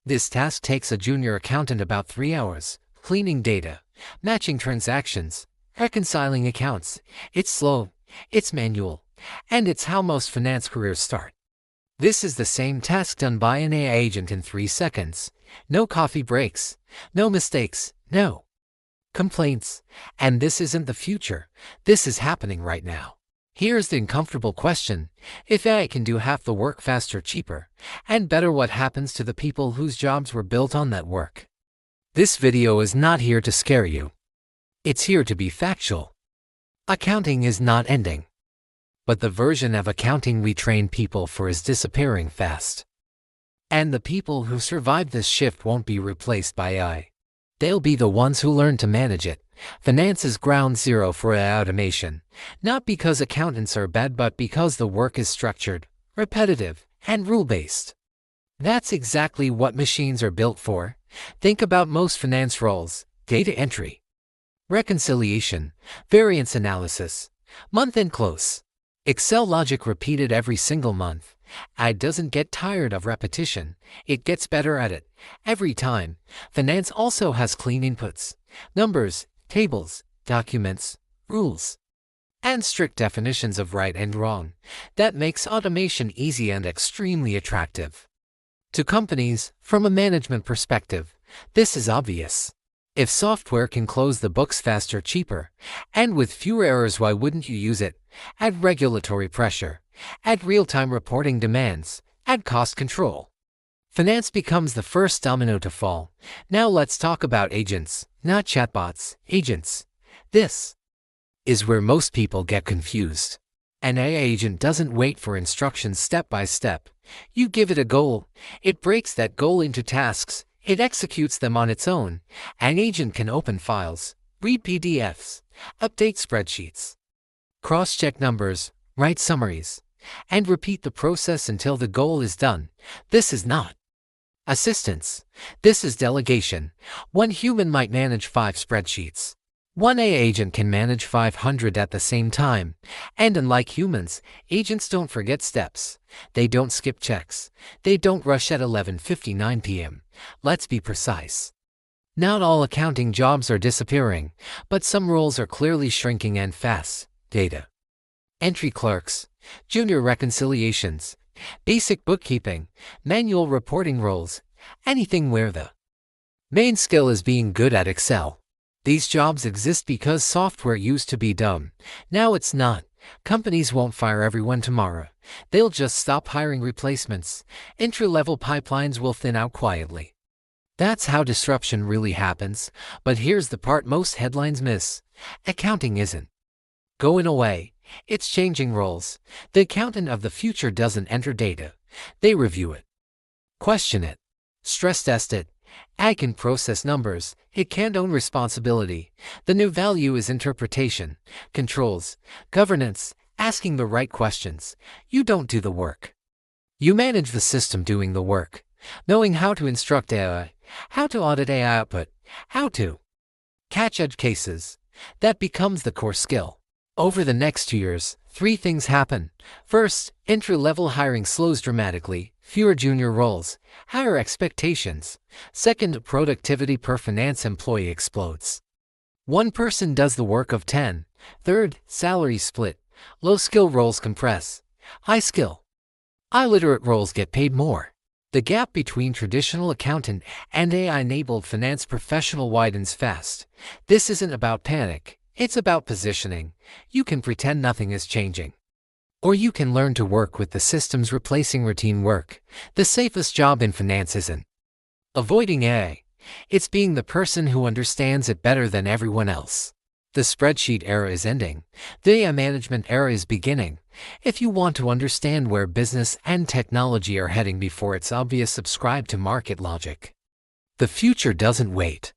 This task takes a junior accountant about 3 hours, cleaning data, matching transactions, reconciling accounts. It's slow, it's manual, and it's how most finance careers start. This is the same task done by an AI agent in 3 seconds. No coffee breaks, no mistakes, no complaints. And this isn't the future. This is happening right now. Here's the uncomfortable question. If AI can do half the work faster, cheaper, and better, what happens to the people whose jobs were built on that work? This video is not here to scare you. It's here to be factual. Accounting is not ending. But the version of accounting we train people for is disappearing fast. And the people who survive this shift won't be replaced by AI. They'll be the ones who learn to manage it. Finance is ground zero for AI automation, not because accountants are bad, but because the work is structured, repetitive, and rule-based. That's exactly what machines are built for. Think about most finance roles: data entry, reconciliation, variance analysis, month-end close. Excel logic repeated every single month. AI doesn't get tired of repetition, it gets better at it every time. Finance also has clean inputs: numbers, tables, documents, rules, and strict definitions of right and wrong. That makes automation easy and extremely attractive to companies. From a management perspective, this is obvious. If software can close the books faster, cheaper, and with fewer errors, why wouldn't you use it? Add regulatory pressure, add real-time reporting demands, add cost control. Finance becomes the first domino to fall. Now let's talk about agents, not chatbots, agents. This is where most people get confused. An AI agent doesn't wait for instructions step by step. You give it a goal, it breaks that goal into tasks, it executes them on its own. An agent can open files, read PDFs, update spreadsheets, cross-check numbers, write summaries, and repeat the process until the goal is done. This is not assistance. This is delegation. One human might manage 5 spreadsheets. One AI agent can manage 500 at the same time. And unlike humans, agents don't forget steps. They don't skip checks. They don't rush at 11:59 p.m. Let's be precise. Not all accounting jobs are disappearing, but some roles are clearly shrinking and fast. Data entry clerks, junior reconciliations, basic bookkeeping, manual reporting roles, anything where the main skill is being good at Excel. These jobs exist because software used to be dumb. Now it's not. Companies won't fire everyone tomorrow. They'll just stop hiring replacements. Entry-level pipelines will thin out quietly. That's how disruption really happens. But here's the part most headlines miss. Accounting isn't going away. It's changing roles. The accountant of the future doesn't enter data. They review it, question it, stress test it. AI can process numbers. It can't own responsibility. The new value is interpretation, controls, governance, asking the right questions. You don't do the work. You manage the system doing the work, knowing how to instruct AI, how to audit AI output, how to catch edge cases. That becomes the core skill. Over the next 2 years, 3 things happen. First, entry-level hiring slows dramatically, fewer junior roles, higher expectations. Second, productivity per finance employee explodes. One person does the work of 10. Third, salaries split. Low-skill roles compress. High-skill, illiterate roles get paid more. The gap between traditional accountant and AI-enabled finance professional widens fast. This isn't about panic. It's about positioning. You can pretend nothing is changing, or you can learn to work with the systems replacing routine work. The safest job in finance isn't avoiding AI. It's being the person who understands it better than everyone else. The spreadsheet era is ending. The AI management era is beginning. If you want to understand where business and technology are heading before it's obvious, subscribe to Market Logic. The future doesn't wait.